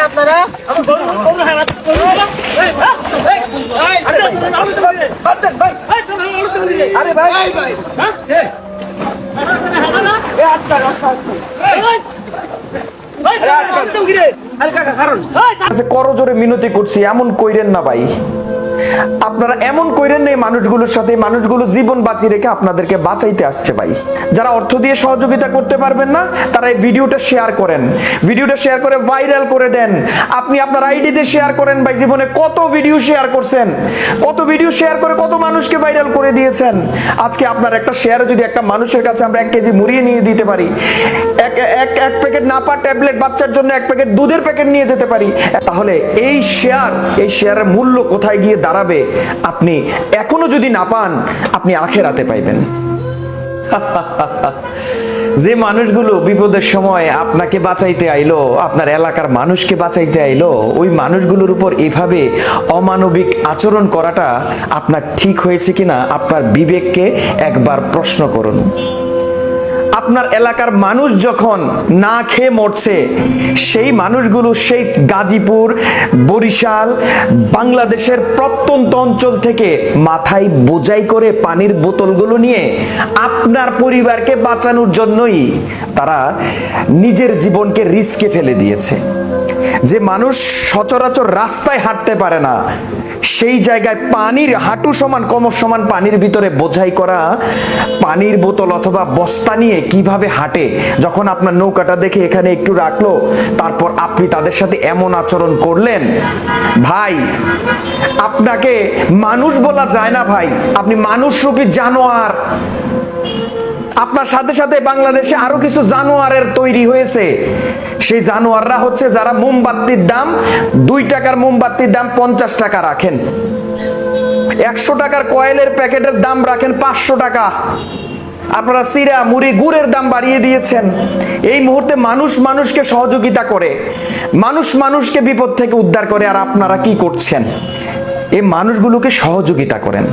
আপনারা আরে ভাই করজোরে মিনতি করছি, এমন কইরেন না ভাই। আপনারা এমন কইরেন না, মানুষগুলোর সাথে মানুষগুলো জীবন বাঁচিয়ে রেখে আপনাদেরকে বাঁচাইতে আসছে ভাই। যারা অর্থ দিয়ে সহযোগিতা করতে পারবেন না, তারা এই ভিডিওটা শেয়ার করেন, ভিডিওটা শেয়ার করে ভাইরাল করে দেন। আপনি আপনার আইডিতে শেয়ার করেন ভাই। জীবনে কত ভিডিও শেয়ার করছেন, কত ভিডিও শেয়ার করে কত মানুষকে ভাইরাল করে দিয়েছেন। আজকে আপনার একটা শেয়ারে যদি একটা মানুষের কাছে আমরা 1 কেজি মুড়িয়ে নিয়ে দিতে পারি, এক প্যাকেট নাপা ট্যাবলেট বাচ্চার জন্য 1 প্যাকেট দুধের প্যাকেট নিয়ে যেতে পারি, তাহলে এই শেয়ারের মূল্য কোথায় গিয়ে দাঁড়াবে আপনি এখনো যদি না পান, আপনি আখিরাতে পাইবেন। যে মানুষগুলো বিপদের সময় আপনাকে বাঁচাইতে আইলো, আপনার এলাকার মানুষকে বাঁচাইতে আইলো, ওই মানুষগুলোর উপর এভাবে অমানবিক আচরণ করাটা আপনার ঠিক হয়েছে কিনা আপনার বিবেককে একবার প্রশ্ন করুন। আপনার এলাকার মানুষ যখন না খেয়ে মরছে, সেই মানুষগুলো সেই গাজীপুর, বরিশাল, বাংলাদেশের প্রত্যন্ত অঞ্চল থেকে মাথায় বোঝাই করে পানির বোতলগুলো নিয়ে আপনার পরিবারকে বাঁচানোর জন্যই তারা নিজের জীবনকে রিস্কে ফেলে দিয়েছে। যে মানুষ সচরাচর রাস্তায় হাঁটতে পারে না, সেই জায়গায় পানির হাঁটু সমান কোমর সমান পানির ভিতরে বোঝাই করা পানির বোতল অথবা বস্তা নিয়ে কিভাবে হাঁটে, যখন আপনার নৌকাটা দেখে এখানে একটু রাখলো, তারপর আপনি তাদের সাথে এমন আচরণ করলেন, ভাই আপনাকে মানুষ বলা যায় না ভাই, আপনি মানুষরূপী জানোয়ার। আপনার সাথে সাথে বাংলাদেশে আরো কিছু জানোয়ারের তৈরি হয়েছে। সেই জানোয়াররা হচ্ছে যারা মোমবাতির দাম 2 টাকার মোমবাতির দাম 50 টাকা রাখেন, 100 টাকার কয়েলের প্যাকেটের দাম রাখেন 500 টাকা। আপনারা চিরা মুড়ি গুড়ের দাম বাড়িয়ে দিয়েছেন। এই মুহূর্তে মানুষ মানুষকে সহযোগিতা করে, মানুষ মানুষকে বিপদ থেকে উদ্ধার করে, আর আপনারা কি করছেন? এই মানুষগুলোকে সহযোগিতা করেন।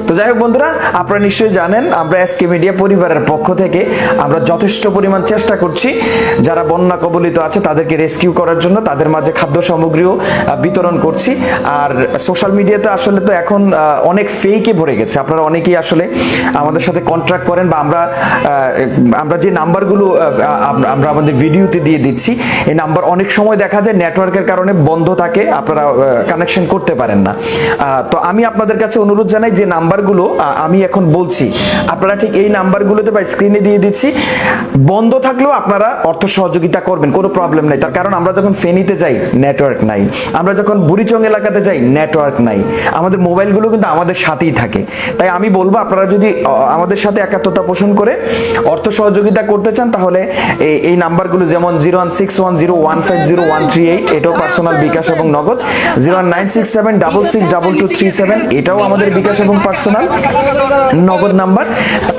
তো যাই হোক বন্ধুরা, আপনারা নিশ্চয়ই জানেন আমরা এসকে মিডিয়া পরিবারের পক্ষ থেকে আমরা যথেষ্ট পরিমাণ চেষ্টা করছি যারা বন্যা কবলিত আছে তাদেরকে রেস্কিউ করার জন্য, তাদের মাঝে খাদ্য সামগ্রীও বিতরণ করছি। আর সোশ্যাল মিডিয়াতে আসলে তো এখন অনেক ফেকে ভরে গেছে। আপনারা অনেকেই আসলে আমাদের সাথে কন্ট্রাক্ট করেন, বা আমরা যে নাম্বারগুলো আমরা আমাদের ভিডিওতে দিয়ে দিচ্ছি, এই নাম্বার অনেক সময় দেখা যায় নেটওয়ার্কের কারণে বন্ধ থাকে, আপনারা কানেকশন করতে পারেন না। তো আমি আপনাদের কাছে অনুরোধ জানাই যে নাম্বারগুলো আমি এখন বলছি, আপনারা ঠিক এই নাম্বারগুলোতে বা স্ক্রিনে দিয়ে দিচ্ছি, বন্ধ থাকলেও আপনারা অর্থ সহযোগিতা করবেন, কোনো প্রবলেম নাই। তার কারণ আমরা যখন ফেনীতে যাই নেটওয়ার্ক নাই, আমরা যখন বুড়িচং এলাকাতে যাই নেটওয়ার্ক নাই, আমাদের মোবাইলগুলো কিন্তু আমাদের সাথেই থাকে। তাই আমি বলবো আপনারা যদি আমাদের সাথে একাত্মতা পোষণ করে অর্থ সহযোগিতা করতে চান, তাহলে এই নাম্বারগুলো যেমন 01610150138, এটাও পার্সোনাল বিকাশ এবং নগদ, 09676622237, এটাও আমাদের বিকাশ এবং পার্সোনাল নগদ নাম্বার।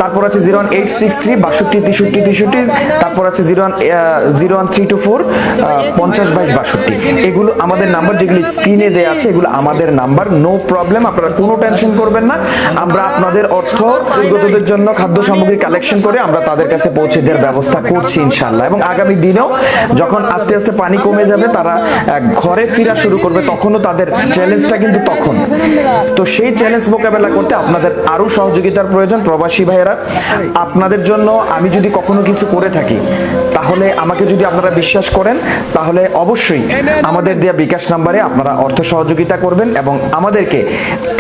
তারপর আছে 01863626363, তারপর আছে 01324502262। এগুলো আমাদের নাম্বার, যেগুলো স্ক্রিনে দেয়া আছে এগুলো আমাদের নাম্বার। নো প্রবলেম, আপনারা কোনো টেনশন করবেন না। আমরা আপনাদের অর্থ দুর্গতদের জন্য খাদ্য সামগ্রী কালেকশন করে আমরা তাদের কাছে পৌঁছে দেওয়ার ব্যবস্থা করছি ইনশাআল্লাহ। এবং আগামী দিনেও যখন আস্তে আস্তে পানি কমে যাবে, তারা ঘরে ফেরা শুরু করবে, তখনও তাদের চ্যালেঞ্জটা কিন্তু তখন। তো সেই চ্যালেঞ্জ মোকাবেলা করতে আপনাদের আরো সহযোগিতার প্রয়োজন। প্রবাসী ভাইয়েরা, আপনাদের জন্য আমি যদি কখনো কিছু করে থাকি, তাহলে আমাকে যদি আপনারা বিশ্বাস করেন, তাহলে অবশ্যই আমাদের দেয়া বিকাশ নাম্বারে আপনারা অর্থ সহযোগিতা করবেন, এবং আমাদেরকে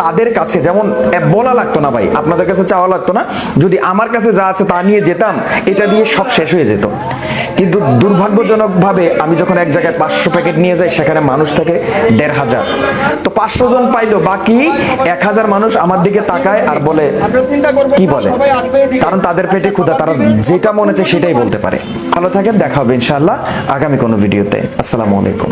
তাদের কাছে যেমন বলা লাগতো না ভাই, আপনাদের কাছে চাওয়া লাগতো না, যদি আমার কাছে যা আছে তা নিয়ে যেতাম, এটা দিয়ে সব শেষ হয়ে যেত। কিন্তু দুর্ভাগ্যজনকভাবে আমি যখন এক জায়গায় 500 প্যাকেট নিয়ে যাই, সেখানে মানুষ থাকে 1500। তো 500 জন পাইলো, বাকি 1000 মানুষ আমার দিকে তাকায় আর বলে কি বলে, কারণ তাদের পেটে ক্ষুধা, তারা যেটা মনে চায় সেটাই বলতে পারে। ভালো থাকেন, দেখা হবে ইনশাআল্লাহ আগামী কোনো ভিডিওতে। আসসালামু আলাইকুম।